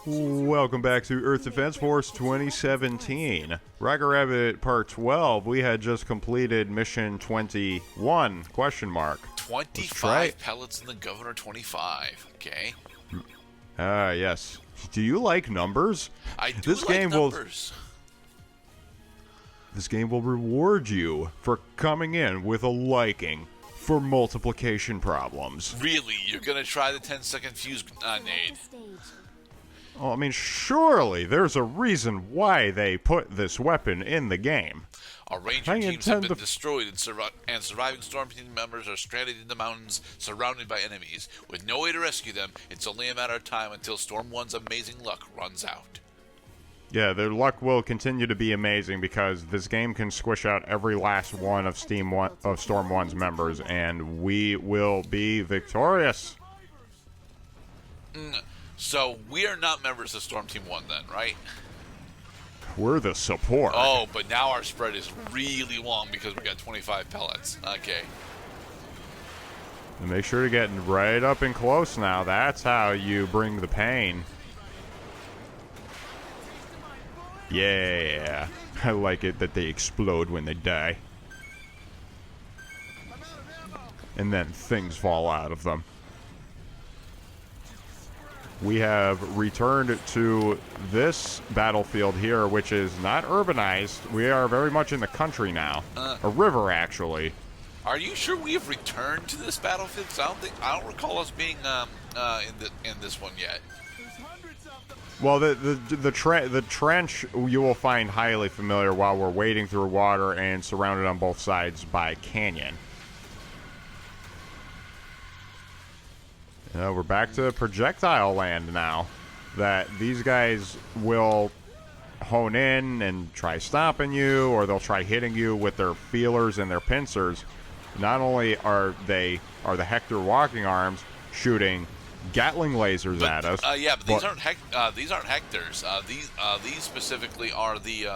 Welcome back to Earth Defense Force 2017. Roger Rabbit Part 12. We had just completed Mission 21, question mark. 25 pellets in the Governor 25. Okay. Yes. Do you like numbers? I do like numbers. This game will reward you for coming in with a liking for multiplication problems. Really? You're going to try the 10-second fuse nade? Oh, I mean, surely there's a reason why they put this weapon in the game. Our ranger teams have been destroyed and surviving storm team members are stranded in the mountains surrounded by enemies. With no way to rescue them, it's only a matter of time until Storm 1's amazing luck runs out. Yeah, their luck will continue to be amazing because this game can squish out every last one of Storm 1's members, and we will be victorious. So we are not members of Storm Team 1 then, right? We're the support. Oh, but now our spread is really long because we got 25 pellets. Okay. And make sure to get right up and close now. That's how you bring the pain. Yeah. I like it that they explode when they die. And then things fall out of them. We have returned to this battlefield here, which is not urbanized. We are very much in the country now. A river, actually. Are you sure we have returned to this battlefield? 'Cause I don't recall us being in this one yet. Well, the trench you will find highly familiar while we're wading through water and surrounded on both sides by canyon. We're back to projectile land now. That these guys will hone in and try stopping you, or they'll try hitting you with their feelers and their pincers. Not only are the Hector walking arms shooting Gatling lasers at us. Yeah, but these aren't Hectors. These specifically are the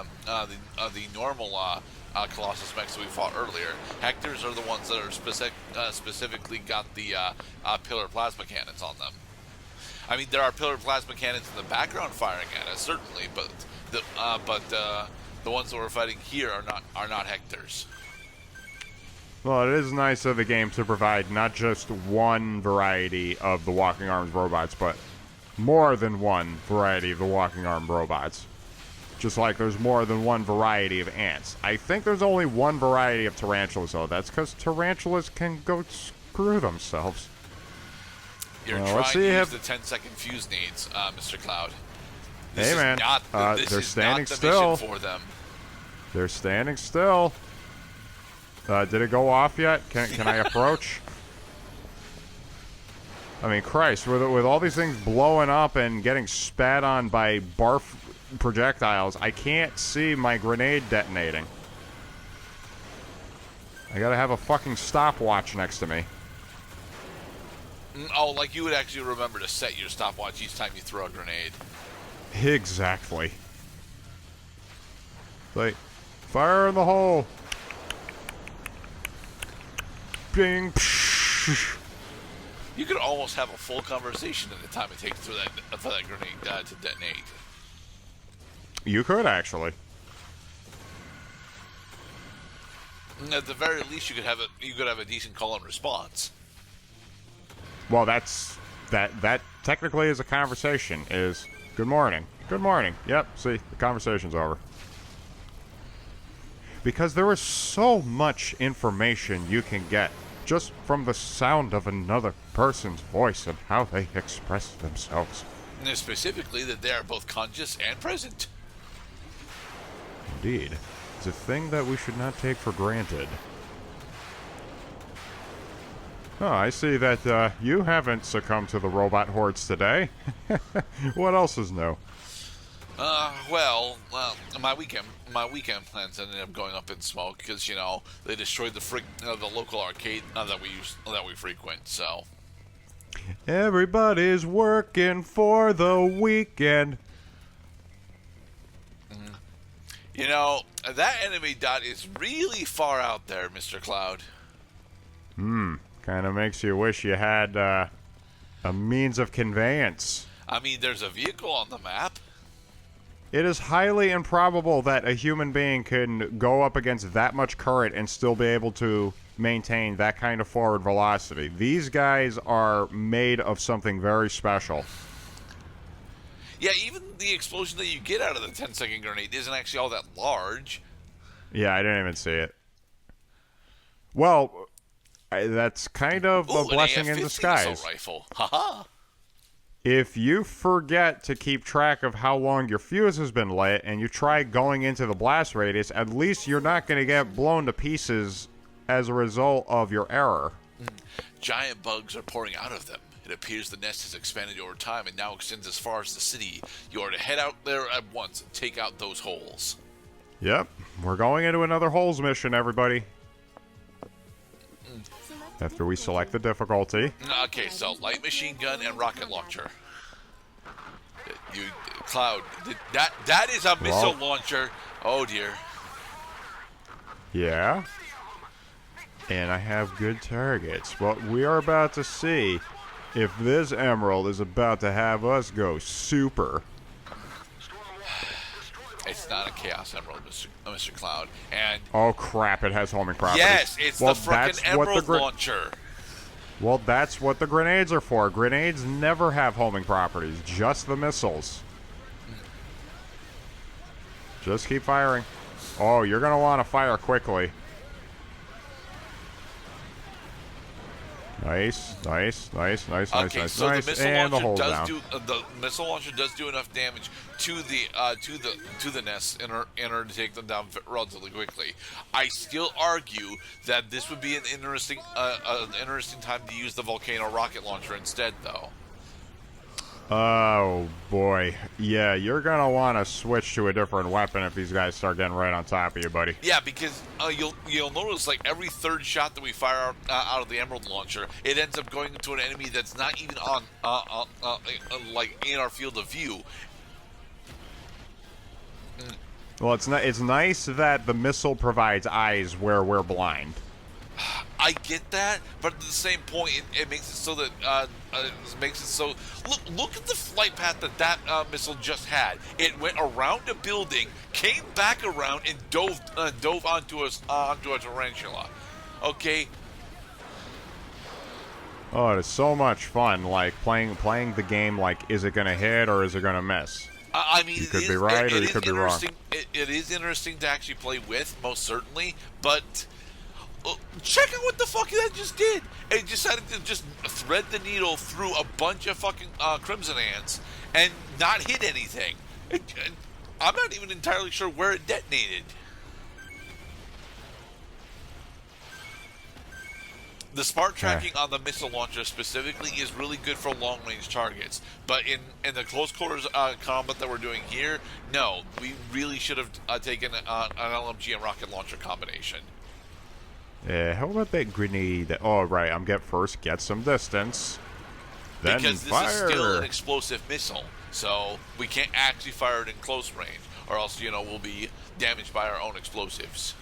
normal Colossus mechs that we fought earlier. Hectors are the ones that are specifically got the pillar plasma cannons on them. I mean, there are pillar plasma cannons in the background firing at us, certainly, but the ones that we're fighting here are not Hectors. Well, it is nice of the game to provide not just one variety of the walking arms robots, but more than one variety of the walking arm robots. Just like there's more than one variety of ants. I think there's only one variety of tarantulas, though. That's because tarantulas can go screw themselves. You're trying to use the 10-second fuse needs, Mr. Cloud. Hey, man. They're standing still. For them. They're standing still. Did it go off yet? Can I approach? I mean, Christ, with all these things blowing up and getting spat on by barf projectiles, I can't see my grenade detonating. I gotta have a fucking stopwatch next to me. Oh, like you would actually remember to set your stopwatch each time you throw a grenade. Exactly. Like, fire in the hole. Bing. You could almost have a full conversation in the time it takes for that grenade to detonate. You could actually. At the very least, you could have a decent call and response. Well, that technically is a conversation. Is good morning. Good morning. Yep. See, the conversation's over. Because there is so much information you can get just from the sound of another person's voice and how they express themselves. And specifically, that they are both conscious and present. Indeed. It's a thing that we should not take for granted. Oh, I see that you haven't succumbed to the robot hordes today. What else is new? Well, my weekend plans ended up going up in smoke because they destroyed the local arcade that we frequent. So everybody's working for the weekend. That enemy dot is really far out there, Mr. Cloud. Kind of makes you wish you had a means of conveyance I mean, there's a vehicle on the map. It is highly improbable that a human being can go up against that much current and still be able to maintain that kind of forward velocity. These guys are made of something very special. Yeah, even the explosion that you get out of the 10-second grenade isn't actually all that large. Yeah, I didn't even see it. Well, that's kind of a blessing in disguise. Assault rifle. Haha. If you forget to keep track of how long your fuse has been lit and you try going into the blast radius, at least you're not going to get blown to pieces as a result of your error. Giant bugs are pouring out of them. It appears the nest has expanded over time and now extends as far as the city. You are to head out there at once and take out those holes. Yep, we're going into another holes mission, everybody. After we select the difficulty. Okay, so light machine gun and rocket launcher. Cloud, that is a missile launcher. Oh dear. Yeah. And I have good targets. But we are about to see if this emerald is about to have us go super. It's not a Chaos Emerald, Mr. Cloud. And oh crap! It has homing properties. Yes, it's the frickin' Emerald launcher. Well, that's what the grenades are for. Grenades never have homing properties, just the missiles. Just keep firing. Oh, you're gonna want to fire quickly. Nice. Okay, so nice. the missile And launcher the missile launcher does do enough damage to the nest in order to take them down relatively quickly. I still argue that this would be an interesting time to use the volcano rocket launcher instead, though. Oh boy, yeah, you're gonna want to switch to a different weapon if these guys start getting right on top of you, buddy. Yeah, because you'll notice like every third shot that we fire out of the Emerald launcher, it ends up going into an enemy that's not even on like in our field of view. Well, it's nice that the missile provides eyes where we're blind. I get that, but at the same point, it makes it so that Look at the flight path that missile just had. It went around a building, came back around, and dove onto a tarantula. Okay. Oh, it is so much fun, like playing the game. Like, is it gonna hit or is it gonna miss? I mean, you could be right or you could be wrong. It is interesting to actually play with, most certainly, but. Check out what the fuck that just did. It decided to just thread the needle through a bunch of fucking Crimson Ants and not hit anything. I'm not even entirely sure where it detonated. The smart tracking on the missile launcher specifically is really good for long-range targets. But in the close quarters combat that we're doing here, no. We really should have taken an LMG and rocket launcher combination. Yeah, how about that grenade? Oh, right, get some distance. Then because this fire. is still an explosive missile, so we can't actually fire it in close range, or else, we'll be damaged by our own explosives.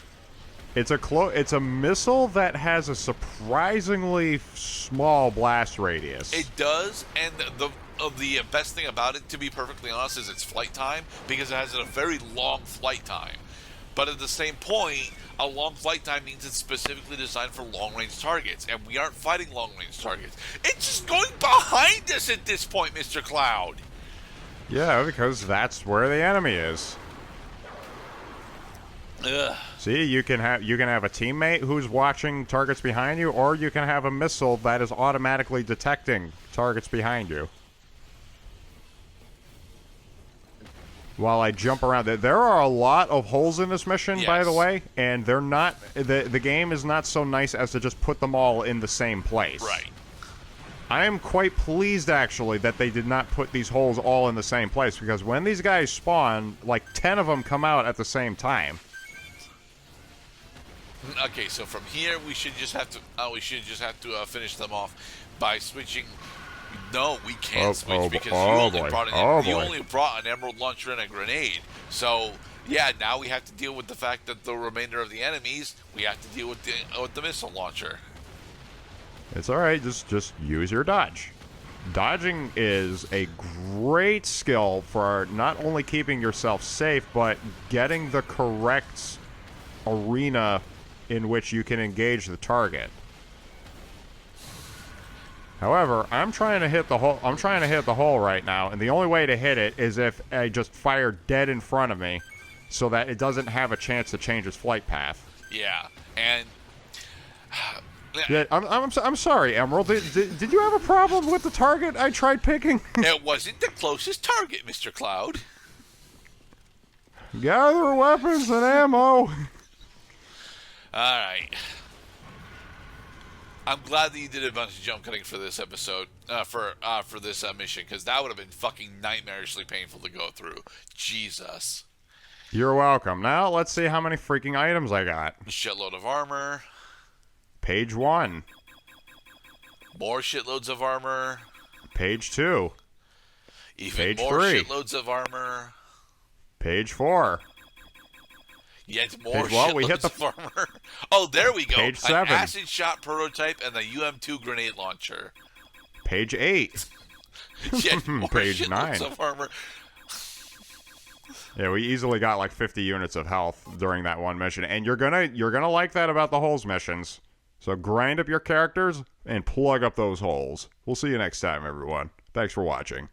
It's a missile that has a surprisingly small blast radius. It does, and the best thing about it, to be perfectly honest, is its flight time, because it has a very long flight time. But at the same point, a long flight time means it's specifically designed for long-range targets, and we aren't fighting long-range targets. It's just going behind us at this point, Mr. Cloud. Yeah, because that's where the enemy is. Ugh. See, you can have a teammate who's watching targets behind you, or you can have a missile that is automatically detecting targets behind you. While I jump around, there are a lot of holes in this mission, yes. By the way, and they're not. The game is not so nice as to just put them all in the same place. Right. I am quite pleased, actually, that they did not put these holes all in the same place, because when these guys spawn, like 10 of them come out at the same time. Okay, so from here we should just have to finish them off by switching. No, we can't switch because you only brought an emerald launcher and a grenade. So yeah, now we have to deal with the fact that the remainder of the enemies, we have to deal with the missile launcher. It's all right. Just use your dodge. Dodging is a great skill for not only keeping yourself safe, but getting the correct arena in which you can engage the target. However, I'm trying to hit the hole. I'm trying to hit the hole right now, and the only way to hit it is if I just fire dead in front of me, so that it doesn't have a chance to change its flight path. Yeah, and Yeah, I'm sorry, Emerald. Did you have a problem with the target I tried picking? it wasn't the closest target, Mr. Cloud. Gather weapons and ammo. All right. I'm glad that you did a bunch of jump cutting for this episode, for this mission, because that would have been fucking nightmarishly painful to go through. Jesus. You're welcome. Now let's see how many freaking items I got. Shitload of armor. Page 1. More shitloads of armor. Page 2. Even Page more 3. shitloads of armor. Page 4. Yet more Well, we hit shitloads of armor. Oh, there we go. Page An 7. acid shot prototype and the UM2 grenade launcher. Page 8. Yet more Page shitloads 9. of armor. Yeah, we easily got like 50 units of health during that one mission, and you're gonna like that about the holes missions. So grind up your characters and plug up those holes. We'll see you next time, everyone. Thanks for watching.